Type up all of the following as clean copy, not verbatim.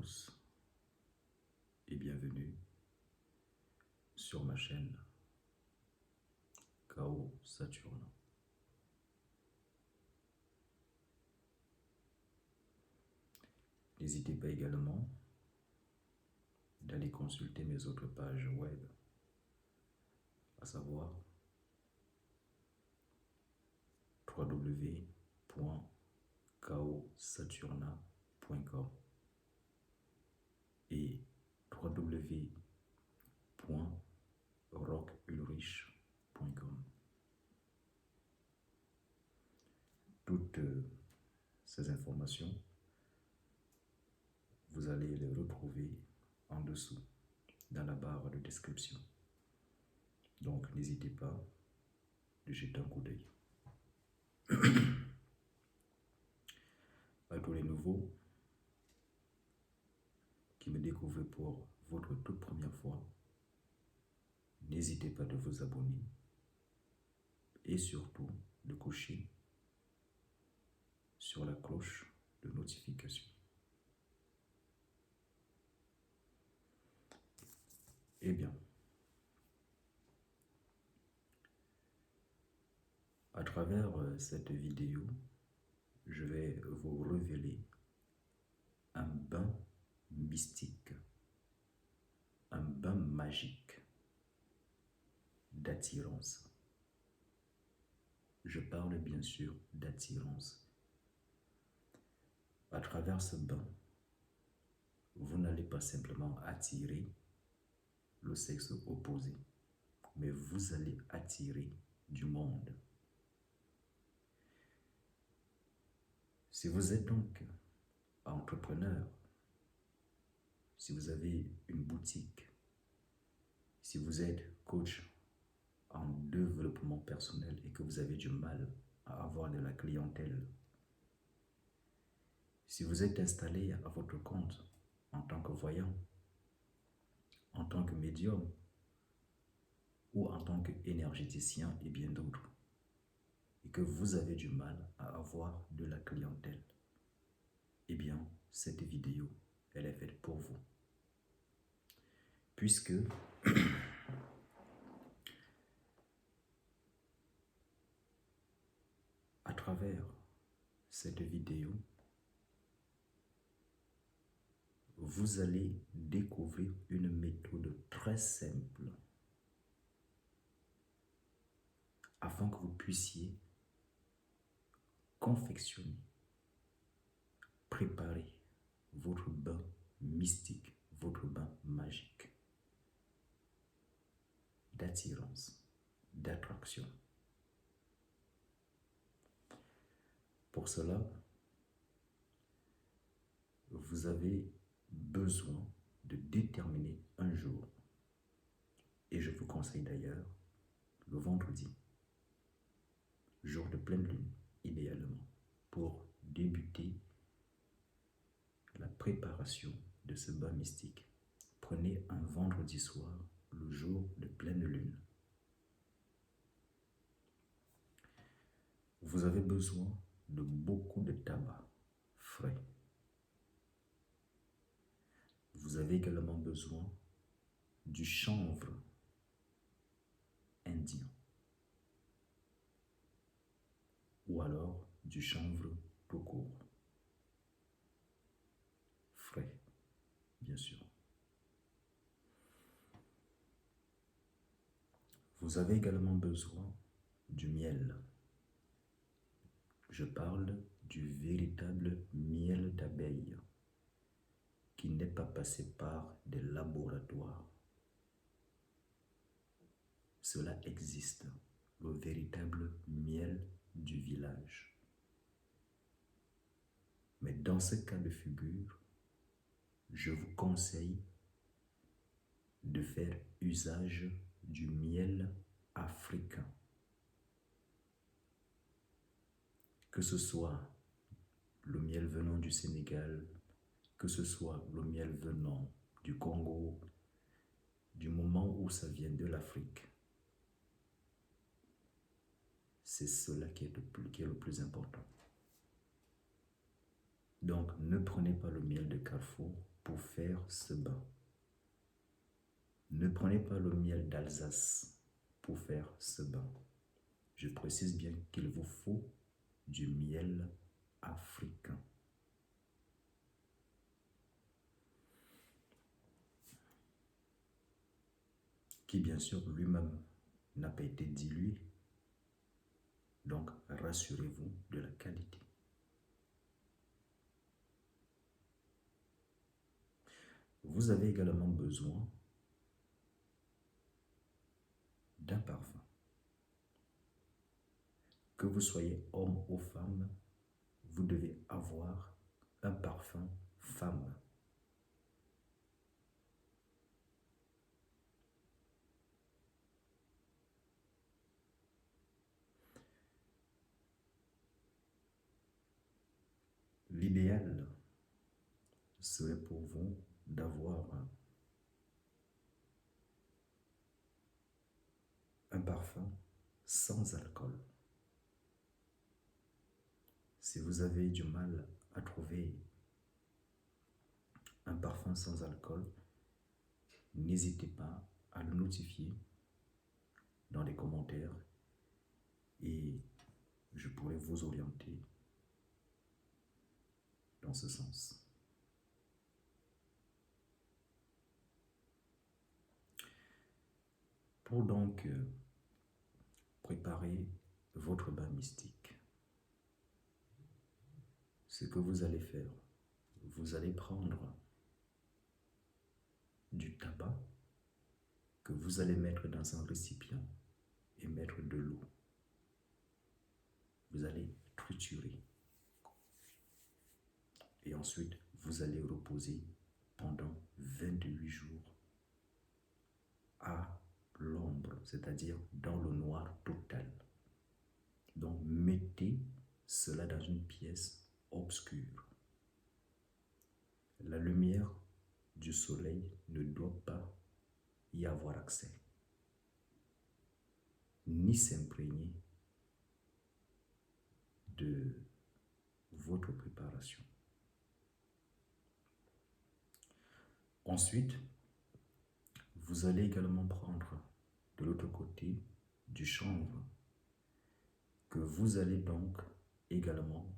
tous et bienvenue sur ma chaîne Chaos Saturne. N'hésitez pas également d'aller consulter mes autres pages web, à savoir www.chaossaturna.com et www.rockulrich.com. Toutes ces informations, vous allez les retrouver en dessous dans la barre de description. Donc n'hésitez pas de jeter un coup d'œil. À tous les nouveaux qui me découvrent pour votre toute première fois, n'hésitez pas de vous abonner et surtout de cocher sur la cloche de notification. Eh bien, à travers cette vidéo, je vais vous révéler un bain mystique, un bain magique d'attirance. Je parle bien sûr d'attirance. À travers ce bain, vous n'allez pas simplement attirer le sexe opposé, mais vous allez attirer du monde. Si vous êtes donc entrepreneur, si vous avez une boutique, si vous êtes coach en développement personnel et que vous avez du mal à avoir de la clientèle, si vous êtes installé à votre compte en tant que voyant, en tant que médium ou en tant qu'énergéticien et bien d'autres, et que vous avez du mal à avoir de la clientèle, eh bien, cette vidéo, elle est faite pour vous. Puisque à travers cette vidéo, vous allez découvrir une méthode très simple afin que vous puissiez confectionner, préparer votre bain mystique, votre bain magique d'attirance, d'attraction. Pour cela, vous avez besoin de déterminer un jour, et je vous conseille d'ailleurs le vendredi, jour de pleine lune idéalement, pour débuter la préparation de ce bain mystique. Prenez un vendredi soir, le jour de pleine lune. Vous avez besoin de beaucoup de tabac frais. Vous avez également besoin du chanvre indien ou alors du chanvre tout court, frais, bien sûr. Vous avez également besoin du miel. Je parle du véritable miel d'abeille qui n'est pas passé par des laboratoires. Cela existe, le véritable miel du village. Mais dans ce cas de figure, je vous conseille de faire usage du miel africain. Que ce soit le miel venant du Sénégal, que ce soit le miel venant du Congo, du moment où ça vient de l'Afrique, c'est cela qui est le plus important. Donc, ne prenez pas le miel de Carrefour, pour faire ce bain. Ne prenez pas le miel d'Alsace pour faire ce bain. Je précise bien qu'il vous faut du miel africain. Qui bien sûr lui-même n'a pas été dilué. Donc rassurez-vous de la qualité. Vous avez également besoin d'un parfum. Que vous soyez homme ou femme, vous devez avoir un parfum femme. L'idéal serait pour vous d'avoir un parfum sans alcool. Si vous avez du mal à trouver un parfum sans alcool, n'hésitez pas à le notifier dans les commentaires et je pourrai vous orienter dans ce sens. Pour donc préparer votre bain mystique, ce que vous allez faire, vous allez prendre du tabac que vous allez mettre dans un récipient et mettre de l'eau. Vous allez triturer. Et ensuite, vous allez reposer pendant 28 jours à l'ombre, c'est-à-dire dans le noir total. Donc, mettez cela dans une pièce obscure. La lumière du soleil ne doit pas y avoir accès, ni s'imprégner de votre préparation. Ensuite, vous allez également prendre de l'autre côté du chanvre que vous allez donc également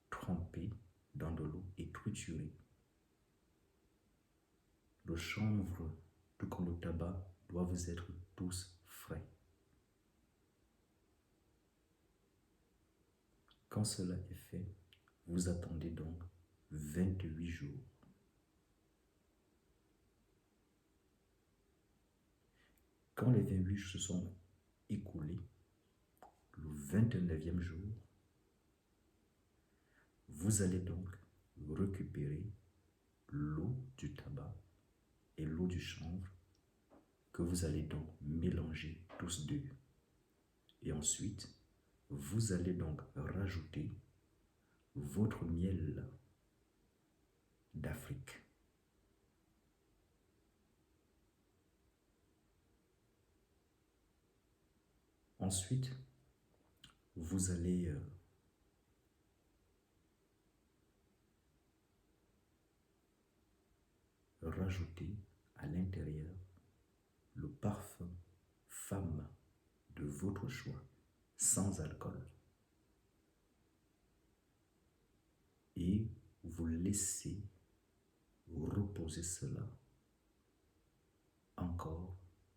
tremper dans de l'eau et triturer. Le chanvre, tout comme le tabac, doivent être tous frais. Quand cela est fait, vous attendez donc 28 jours. Quand les 28 jours se sont écoulés, le 29e jour, vous allez donc récupérer l'eau du tabac et l'eau du chanvre que vous allez donc mélanger tous deux. Et ensuite, vous allez donc rajouter votre miel d'Afrique. Ensuite, vous allez rajouter à l'intérieur le parfum femme de votre choix, sans alcool. Et vous laissez reposer cela encore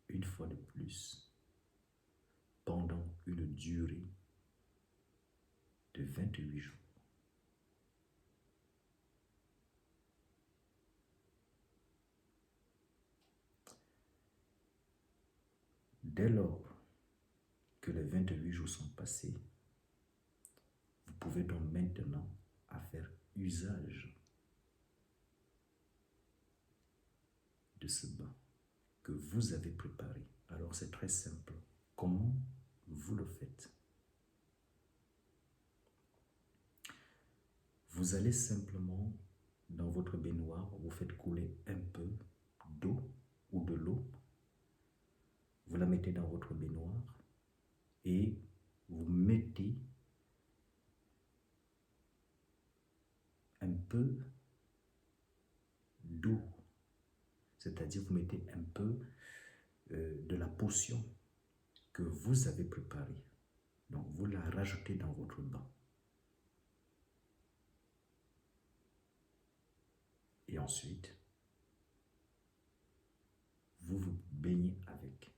une fois de plus pendant une durée de 28 jours. Dès lors que les 28 jours sont passés, vous pouvez donc maintenant faire usage de ce bain que vous avez préparé. Alors c'est très simple. Comment vous le faites? Vous allez simplement dans votre baignoire, vous faites couler un peu d'eau ou de l'eau. Vous la mettez dans votre baignoire et vous mettez un peu d'eau. C'est-à-dire, vous mettez un peu de la potion que vous avez préparée. Donc, vous la rajoutez dans votre bain. Et ensuite, vous vous baignez avec.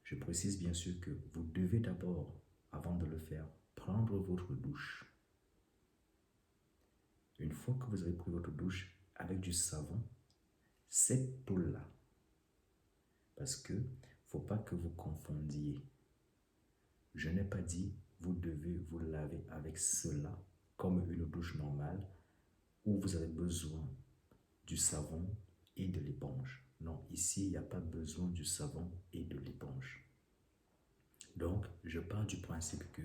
Je précise bien sûr que vous devez d'abord, avant de le faire, prendre votre douche. Une fois que vous avez pris votre douche avec du savon, cette eau-là, parce que faut pas que vous confondiez. Je n'ai pas dit vous devez vous laver avec cela comme une douche normale où vous avez besoin du savon et de l'éponge. Non, ici, il n'y a pas besoin du savon et de l'éponge. Donc, je pars du principe que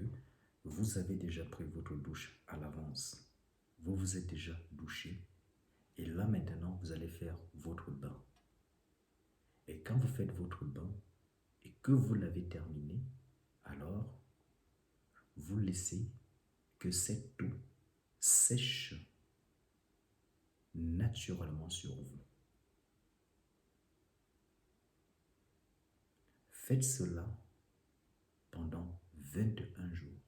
vous avez déjà pris votre douche à l'avance. Vous vous êtes déjà douché. Et là, maintenant, vous allez faire votre bain. Et quand vous faites votre bain et que vous l'avez terminé, alors, vous laissez que cette eau sèche naturellement sur vous. Faites cela pendant 21 jours.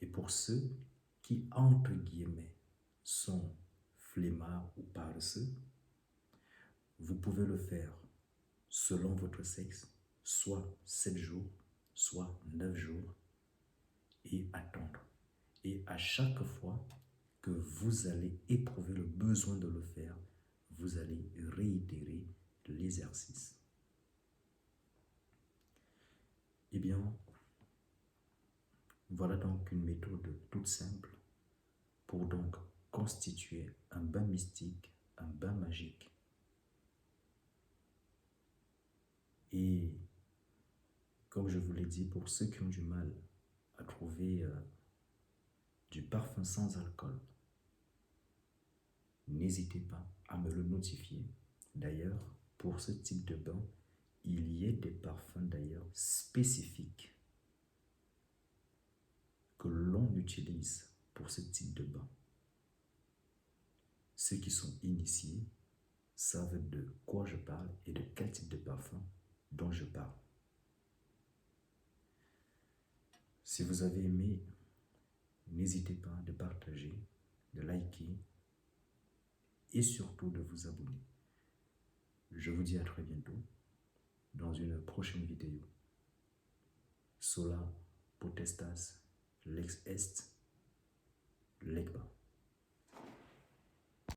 Et pour ceux qui, entre guillemets, sont flemmards ou paresseux, vous pouvez le faire selon votre sexe, soit 7 jours, soit 9 jours, et attendre. Et à chaque fois que vous allez éprouver le besoin de le faire, vous allez réitérer l'exercice. Eh bien, voilà donc une méthode toute simple pour donc constituer un bain mystique, un bain magique. Et comme je vous l'ai dit, pour ceux qui ont du mal à trouver du parfum sans alcool, n'hésitez pas à me le notifier. D'ailleurs, pour ce type de bain, il y a des parfums d'ailleurs spécifiques que l'on utilise pour ce type de bain. Ceux qui sont initiés savent de quoi je parle et de quel type de parfum dont je parle. Si vous avez aimé, n'hésitez pas de partager, de liker et surtout de vous abonner. Je vous dis à très bientôt dans une prochaine vidéo. Sola potestas lex est legba.